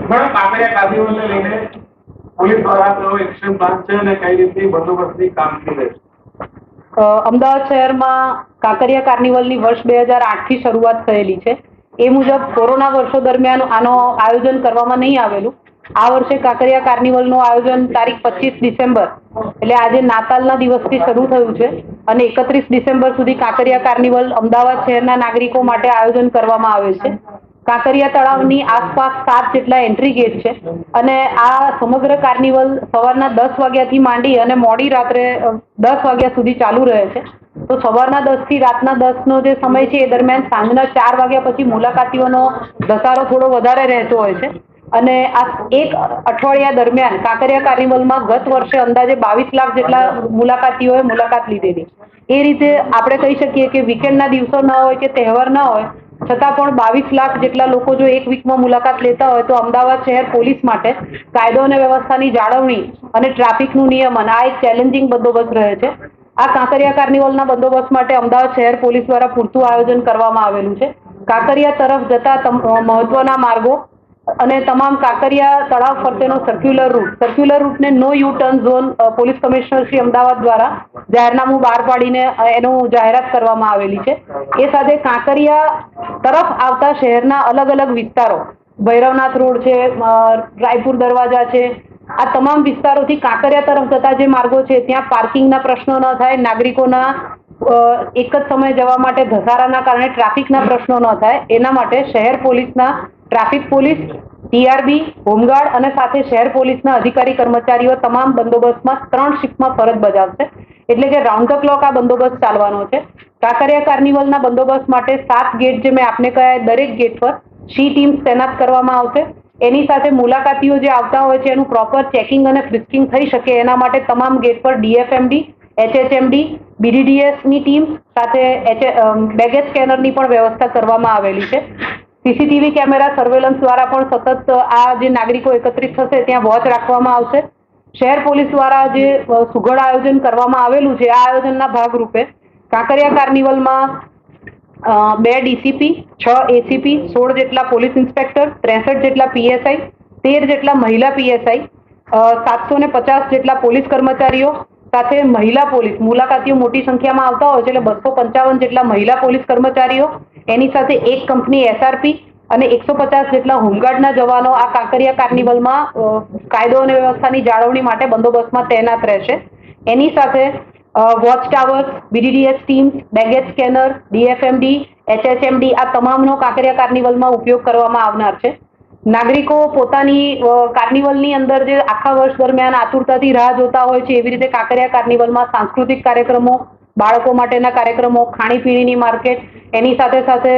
પણ કાંકરિયા કાર્નિવલને લઈને પોલીસ દ્વારા તેઓ એક્શન પ્લાન છે અને કઈ રીતની બંદોબસ્તની કામગીરી રહેશે? અમદાવાદ શહેરમાં કાંકરિયા કાર્નિવલની વર્ષ 2008 થી શરૂઆત થયેલી છે. એ મુજબ કોરોના વર્ષો દરમિયાન આનો આયોજન કરવામાં નહીં આવેલું. આ વર્ષે કાંકરિયા કાર્નિવલનું આયોજન તારીખ 25 ડિસેમ્બર એટલે આજે નાતાલના દિવસથી શરૂ થયું છે અને 31 ડિસેમ્બર સુધી કાંકરિયા કાર્નિવલ અમદાવાદ શહેરના નાગરિકો માટે આયોજન કરવામાં આવે છે. કાંકરિયા તળાવની આસપાસ 7 જેટલા એન્ટ્રી ગેટ છે અને આ સમગ્ર કાર્નિવલ સવારના 10 વાગ્યાથી માંડી અને મોડી રાત્રે 10 વાગ્યા સુધી ચાલુ રહે છે. તો સવારના 10 થી રાતના 10નો જે સમય છે એ દરમિયાન સાંજના 4 વાગ્યા પછી મુલાકાતીઓનો ધસારો થોડો વધારે રહેતો હોય છે અને આ એક અઠવાડિયા દરમિયાન કાંકરિયા કાર્નિવલમાં ગત વર્ષે અંદાજે 22 લાખ જેટલા મુલાકાતીઓએ મુલાકાત લીધેલી. એ રીતે આપણે કહી શકીએ કે વીકેન્ડના દિવસો ન હોય કે તહેવાર ન હોય છતાં પણ 22 લાખ જેટલા લોકો જો એક વીકમાં મુલાકાત લેતા હોય તો અમદાવાદ શહેર પોલીસ માટે કાયદો અને વ્યવસ્થાની જાળવણી અને ટ્રાફિકનું નિયમન આ એક ચેલેન્જિંગ બંદોબસ્ત રહે છે. આ કાંકરિયા કાર્નિવલના બંદોબસ્ત માટે અમદાવાદ શહેર પોલીસ દ્વારા પૂરતું આયોજન કરવામાં આવેલું છે. કાંકરિયા તરફ જતા મહત્વના માર્ગો અને તમામ કાંકરિયા તળાવ ફરતેનો સર્ક્યુલર રૂટને no U turn zone police commissioner Shri Ahmedabad દ્વારા જાહેરનામું બહાર પાડીને એનું જાહેરાત કરવામાં આવેલી છે. એ સાથે કાંકરિયા તરફ આવતા શહેરના અલગ અલગ વિસ્તારો ભૈરવનાથ રોડ છે, રાયપુર દરવાજા છે, આ તમામ વિસ્તારોથી કાંકરિયા તરફ જતા જે માર્ગો છે ત્યાં પાર્કિંગના પ્રશ્નો ન થાય, નાગરિકોના એક જ સમયે જવા માટે ધસારાના કારણે ટ્રાફિકના પ્રશ્નો ન થાય એના માટે શહેર પોલીસના ટ્રાફિક પોલીસ, ટીઆરબી, હોમગાર્ડ અને સાથે શહેર પોલીસના અધિકારી કર્મચારીઓ તમામ બંદોબસ્તમાં 3 શિફ્ટમાં ફરજ બજાવશે. એટલે કે રાઉન્ડ ધ ક્લોક આ બંદોબસ્ત ચાલવાનો છે. કાંકરિયા કાર્નિવલના બંદોબસ્ત માટે 7 ગેટ જે મેં આપને કહ્યા દરેક ગેટ પર સી ટીમ્સ તૈનાત કરવામાં આવશે. એની સાથે મુલાકાતીઓ જે આવતા હોય છે એનું પ્રોપર ચેકિંગ અને ફ્રિસ્કિંગ થઈ શકે એના માટે તમામ ગેટ પર ડીએફએમડી, એચએચએમડી, બીડીડીએસની ટીમ સાથે બેગેજ સ્કેનરની પણ વ્યવસ્થા કરવામાં આવેલી છે. સીસીટીવી કેમેરા સર્વેલન્સ દ્વારા પણ સતત આ જે નાગરિકો એકત્રિત થશે ત્યાં વોચ રાખવામાં આવશે. શહેર પોલીસ દ્વારા જે સુઘડ આયોજન કરવામાં આવેલું છે આ આયોજનના ભાગરૂપે કાંકરિયા કાર્નિવલમાં 2 ડીસીપી, 6 એસીપી, 16 જેટલા પોલીસ ઇન્સ્પેક્ટર, 63 જેટલા પીએસઆઈ, 13 જેટલા મહિલા પીએસઆઈ, 750 જેટલા પોલીસ કર્મચારીઓ સાથે મહિલા પોલીસ મુલાકાતીઓ મોટી સંખ્યામાં આવતા હોય છે એટલે 255 જેટલા મહિલા પોલીસ કર્મચારીઓ એની સાથે એક કંપની એસઆરપી અને 150 જેટલા હોમગાર્ડના જવાનો આ કાંકરિયા કાર્નિવલમાં કાયદો અને વ્યવસ્થાની જાળવણી માટે બંદોબસ્તમાં તૈનાત રહેશે. એની સાથે watch towers, BDDS teams, baggage scanner, DFMD, HHMD આ તમામનો કાંકરિયા કાર્નિવલમાં ઉપયોગ કરવામાં આવનાર છે. નાગરિકો પોતાની કાર્નિવલની અંદર જે આખા વર્ષ દરમિયાન આતુરતાથી રાહ જોતા હોય છે એવી રીતે કાંકરિયા કાર્નિવલમાં સાંસ્કૃતિક કાર્યક્રમો, બાળકો માટેના કાર્યક્રમો, ખાણીપીણીની માર્કેટ એની સાથે સાથે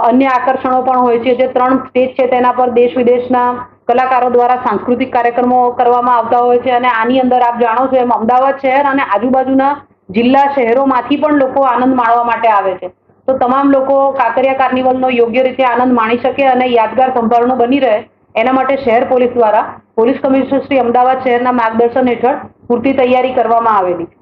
અન્ય આકર્ષણો પણ હોય છે. જે 3 સ્ટેજ છે તેના પર દેશ વિદેશના કલાકારો દ્વારા સાંસ્કૃતિક કાર્યક્રમો કરવામાં આવતા હોય છે અને આની અંદર આપ જાણો છો એમ અમદાવાદ શહેર અને આજુબાજુના જિલ્લા શહેરોમાંથી પણ લોકો આનંદ માણવા માટે આવે છે. તો તમામ લોકો કાંકરિયા કાર્નિવલનો યોગ્ય રીતે આનંદ માણી શકે અને યાદગાર સંભાળનો બની રહે એના માટે શહેર પોલીસ દ્વારા પોલીસ કમિશનર શ્રી અમદાવાદ શહેરના માર્ગદર્શન હેઠળ પૂરતી તૈયારી કરવામાં આવેલી છે.